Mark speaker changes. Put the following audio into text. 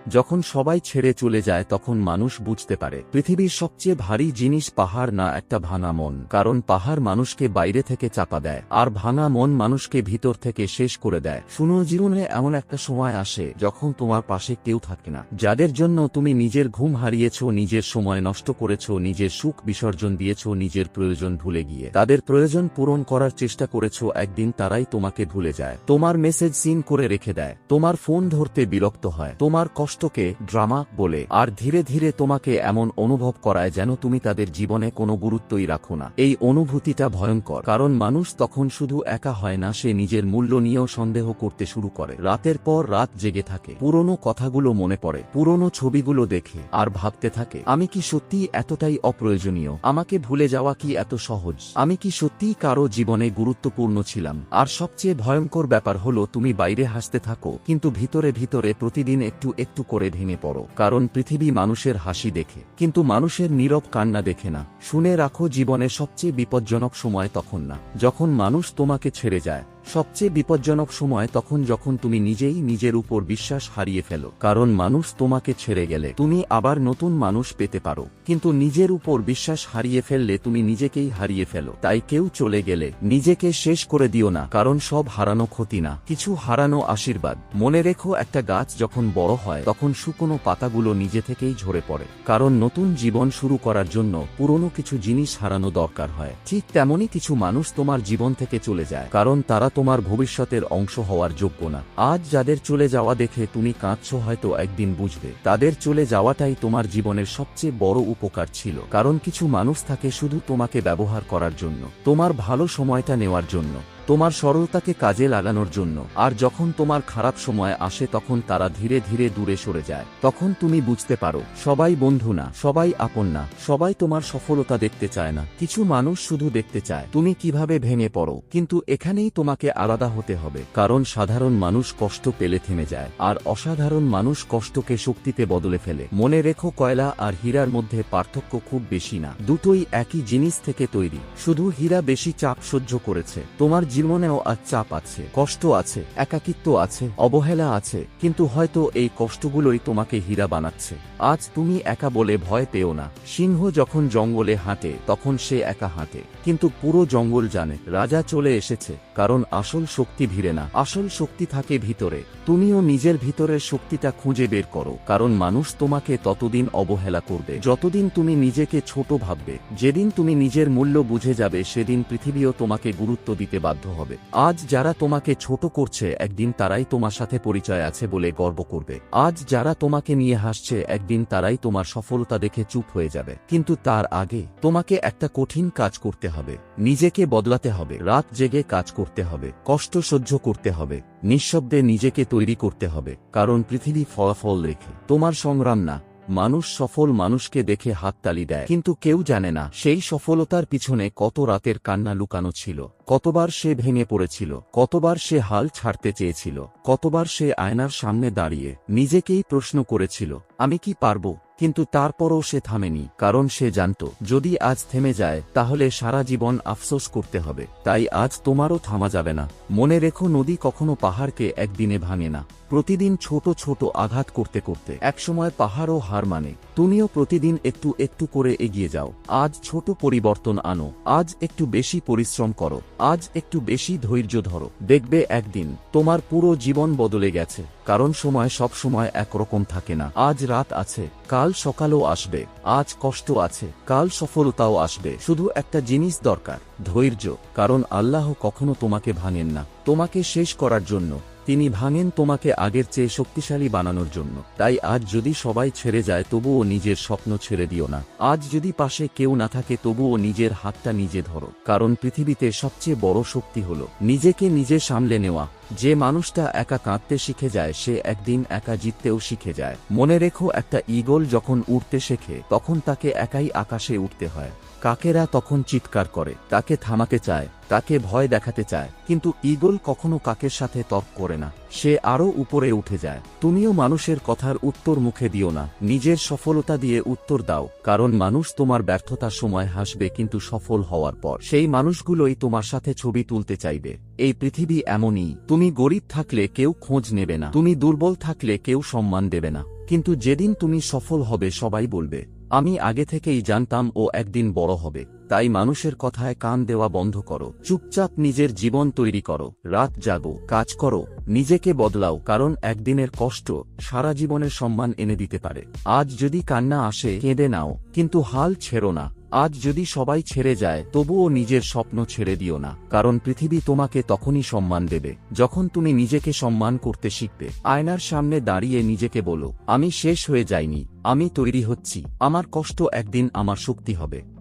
Speaker 1: যখন সবাই ছেড়ে চলে যায় তখন মানুষ বুঝতে পারে পৃথিবীর সবচেয়ে ভারী জিনিস পাহাড় না, একটা ভাঙা মন। কারণ পাহাড় মানুষকে বাইরে থেকে চাপা দেয়, আর ভাঙা মন মানুষকে ভিতর থেকে শেষ করে দেয়। শুনো, জীবনে এমন একটা সময় আসে যখন তোমার পাশে কেউ থাকে না। যাদের জন্য তুমি নিজের ঘুম হারিয়েছ, নিজের সময় নষ্ট করেছ, নিজের সুখ বিসর্জন দিয়েছ, নিজের প্রয়োজন ভুলে গিয়ে তাদের প্রয়োজন পূরণ করার চেষ্টা করেছ, একদিন তারাই তোমাকে ভুলে যায়। তোমার মেসেজ সিন করে রেখে দেয়, তোমার ফোন ধরতে বিরক্ত হয়, তোমার কষ্টকে ড্রামা বলে, আর ধীরে ধীরে তোমাকে এমন অনুভব করায় যেন তুমি তাদের জীবনে কোনো গুরুত্বই রাখো না। এই অনুভূতিটা ভয়ঙ্কর, কারণ মানুষ তখন শুধু একা হয় না, সে নিজের মূল্য নিয়েও সন্দেহ করতে শুরু করে। রাতের পর রাত জেগে থাকে, পুরনো কথাগুলো মনে পড়ে, পুরনো ছবিগুলো দেখে, আর ভাবতে থাকে, আমি কি সত্যি এতটাই অপ্রয়োজনীয়? আমাকে ভুলে যাওয়া কি এত সহজ? আমি কি সত্যিই কারো জীবনে গুরুত্বপূর্ণ ছিলাম? আর সবচেয়ে ভয়ঙ্কর ব্যাপার হলো, তুমি বাইরে হাসতে থাকো, কিন্তু ভিতরে ভিতরে প্রতিদিন একটু একটু করে ভেঙে পড়ো। কারণ পৃথিবী মানুষের হাসি দেখে, কিন্তু মানুষের নীরব কান্না দেখে না। শুনে রাখো, জীবনের সবচেয়ে বিপজ্জনক সময় তখন না যখন মানুষ তোমাকে ছেড়ে যায়, সবচেয়ে বিপজ্জনক সময় তখন যখন তুমি নিজেই নিজের উপর বিশ্বাস হারিয়ে ফেলো। কারণ মানুষ তোমাকে ছেড়ে গেলে তুমি আবার নতুন মানুষ পেতে পারো, কিন্তু নিজের উপর বিশ্বাস হারিয়ে ফেললে তুমি নিজেকেই হারিয়ে ফেলো। তাই কেউ চলে গেলে নিজেকে শেষ করে দিও না, কারণ সব হারানো ক্ষতি না, কিছু হারানো আশীর্বাদ। মনে রেখো, একটা গাছ যখন বড় হয় তখন শুকনো পাতাগুলো নিজে থেকেই ঝরে পড়ে, কারণ নতুন জীবন শুরু করার জন্য পুরনো কিছু জিনিস হারানো দরকার হয়। ঠিক তেমনই কিছু মানুষ তোমার জীবন থেকে চলে যায়, কারণ তারা তোমার ভবিষ্যতের অংশ হওয়ার যোগ্য না। আজ যাদের চলে যাওয়া দেখে তুমি কাঁদছো, হয়তো একদিন বুঝবে তাদের চলে যাওয়াটাই তোমার জীবনের সবচেয়ে বড় উপকার ছিল। কারণ কিছু মানুষ থাকে শুধু তোমাকে ব্যবহার করার জন্য, তোমার ভালো সময়টা নেওয়ার জন্য, তোমার সরলতাকে কাজে লাগানোর জন্য। আর যখন তোমার খারাপ সময় আসে তখন তারা ধীরে ধীরে দূরে সরে যায়। তখন তুমি বুঝতে পারো, সবাই বন্ধু না, সবাই আপন না, সবাই তোমার সফলতা দেখতে চায় না। কিছু মানুষ শুধু দেখতে চায় তুমি কিভাবে ভেঙে পড়ো। কিন্তু এখানেই তোমাকে আলাদা হতে হবে, কারণ সাধারণ মানুষ কষ্ট পেলে থেমে যায়, আর অসাধারণ মানুষ কষ্টকে শক্তিতে বদলে ফেলে। মনে রেখো, কয়লা আর হীরার মধ্যে পার্থক্য খুব বেশি না, দুটোই একই জিনিস থেকে তৈরি, শুধু হীরা বেশি চাপ সহ্য করেছে। তোমার জীবনেও আজ চাপ আছে, কষ্ট আছে, একাকিত্ব আছে, অবহেলা আছে, কিন্তু হয়তো এই কষ্টগুলোই তোমাকে হীরা বানাচ্ছে। আজ তুমি একা বলে ভয় পেও না। সিংহ যখন জঙ্গলে হাঁটে তখন সে একা হাঁটে, কিন্তু পুরো জঙ্গল জানে রাজা চলে এসেছে। কারণ আসল শক্তি ভিড়ে না, আসল শক্তি থাকে ভিতরে। তুমিও নিজের ভিতরের শক্তিটা খুঁজে বের করো, কারণ মানুষ তোমাকে ততদিন অবহেলা করবে যতদিন তুমি নিজেকে ছোট ভাববে। যেদিন তুমি নিজের মূল্য বুঝে যাবে সেদিন পৃথিবীও তোমাকে গুরুত্ব দিতে বাধ্য হবে। আজ যারা তোমাকে ছোট করছে একদিন তারাই তোমার সাথে পরিচয় আছে বলে গর্ব করবে। আজ যারা তোমাকে নিয়ে হাসছে একদিন তারাই তোমার সফলতা দেখে চুপ হয়ে যাবে। কিন্তু তার আগে তোমাকে একটা কঠিন কাজ করতে হবে, নিজেকে বদলাতে হবে, রাত জেগে কাজ করতে হবে, কষ্ট সহ্য করতে হবে, নিঃশব্দে নিজেকে তৈরি করতে হবে। কারণ পৃথিবী ফলাফল রেখে, তোমার সংগ্রাম না। মানুষ সফল মানুষকে দেখে হাততালি দেয়, কিন্তু কেউ জানে না সেই সফলতার পিছনে কত রাতের কান্না লুকানো ছিল, কতবার সে ভেঙে পড়েছিল, কতবার সে হাল ছাড়তে চেয়েছিল, কতবার সে আয়নার সামনে দাঁড়িয়ে নিজেকেই প্রশ্ন করেছিল, আমি কি পারবো? কিন্তু তারপরও সে থামেনি, কারণ সে জানত যদি আজ থেমে যায় তাহলে সারা জীবন আফসোস করতে হবে। তাই আজ তোমারও থামা যাবে না। মনে রেখো, নদী কখনো পাহাড়কে একদিনে ভাঙে না, প্রতিদিন ছোট ছোট আঘাত করতে করতে একসময় পাহাড়ও হার মানে। তুমিও প্রতিদিন একটু একটু করে এগিয়ে যাও। আজ ছোট পরিবর্তন আনো, আজ একটু বেশি পরিশ্রম করো, আজ একটু বেশি ধৈর্য ধরো। দেখবে একদিন তোমার পুরো জীবন বদলে গেছে। কারণ সময় সব সময় একরকম থাকে না। আজ রাত আছে, কাল সকালও আসবে। আজ কষ্ট আছে, কাল সফলতাও আসবে। শুধু একটা জিনিস দরকার, ধৈর্য। কারণ আল্লাহ কখনো তোমাকে ভাঙেন না তোমাকে শেষ করার জন্য, তিনি ভাঙেন তোমাকে আগের চেয়ে শক্তিশালী বানানোর জন্য। তাই আজ যদি সবাই ছেড়ে যায় তবুও নিজের স্বপ্ন ছেড়ে দিও না। আজ যদি পাশে কেউ না থাকে তবুও নিজের হাতটা নিজে ধরো। কারণ পৃথিবীতে সবচেয়ে বড় শক্তি হলো নিজেকে নিজে সামলে নেওয়া। যে মানুষটা একা কাঁদতে শিখে যায় সে একদিন একা জিততেও শিখে যায়। মনে রেখো, একটা ঈগল যখন উড়তে শেখে তখন তাকে একাই আকাশে উঠতে হয়। কাকেরা তখন চিৎকার করে, তাকে থামাতে চায়, তাকে ভয় দেখাতে চায়, কিন্তু ঈগল কখনো কাকের সাথে তর্ক করে না, সে আরো উপরে উঠে যায়। তুমিও মানুষের কথার উত্তর মুখে দিও না, নিজের সফলতা দিয়ে উত্তর দাও। কারণ মানুষ তোমার ব্যর্থতার সময় হাসবে, কিন্তু সফল হওয়ার পর সেই মানুষগুলোই তোমার সাথে ছবি তুলতে চাইবে। এই পৃথিবী এমনই, তুমি গরিব থাকলে কেউ খোঁজ নেবে না, তুমি দুর্বল থাকলে কেউ সম্মান দেবে না। কিন্তু যেদিন তুমি সফল হবে সবাই বলবে, আমি আগে থেকেই জানতাম ও একদিন বড় হবে। তাই মানুষের কথায় কান দেওয়া বন্ধ করো, চুপচাপ নিজের জীবন তৈরি করো, রাত জাগো, কাজ করো, নিজেকে বদলাও, কারণ একদিনের কষ্ট সারা জীবনের সম্মান এনে দিতে পারে। আজ যদি কান্না আসে কেঁদে নাও, কিন্তু হাল ছেড়ো না। আজ যদি সবাই ছেড়ে যায় তবুও নিজের স্বপ্ন ছেড়ে দিও না, কারণ পৃথিবী তোমাকে তখনই সম্মান দেবে যখন তুমি নিজেকে সম্মান করতে শিখবে। আয়নার সামনে দাঁড়িয়ে নিজেকে বলো, আমি শেষ হয়ে যাইনি, আমি তৈরি হচ্ছি, আমার কষ্ট একদিন আমার শক্তি হবে।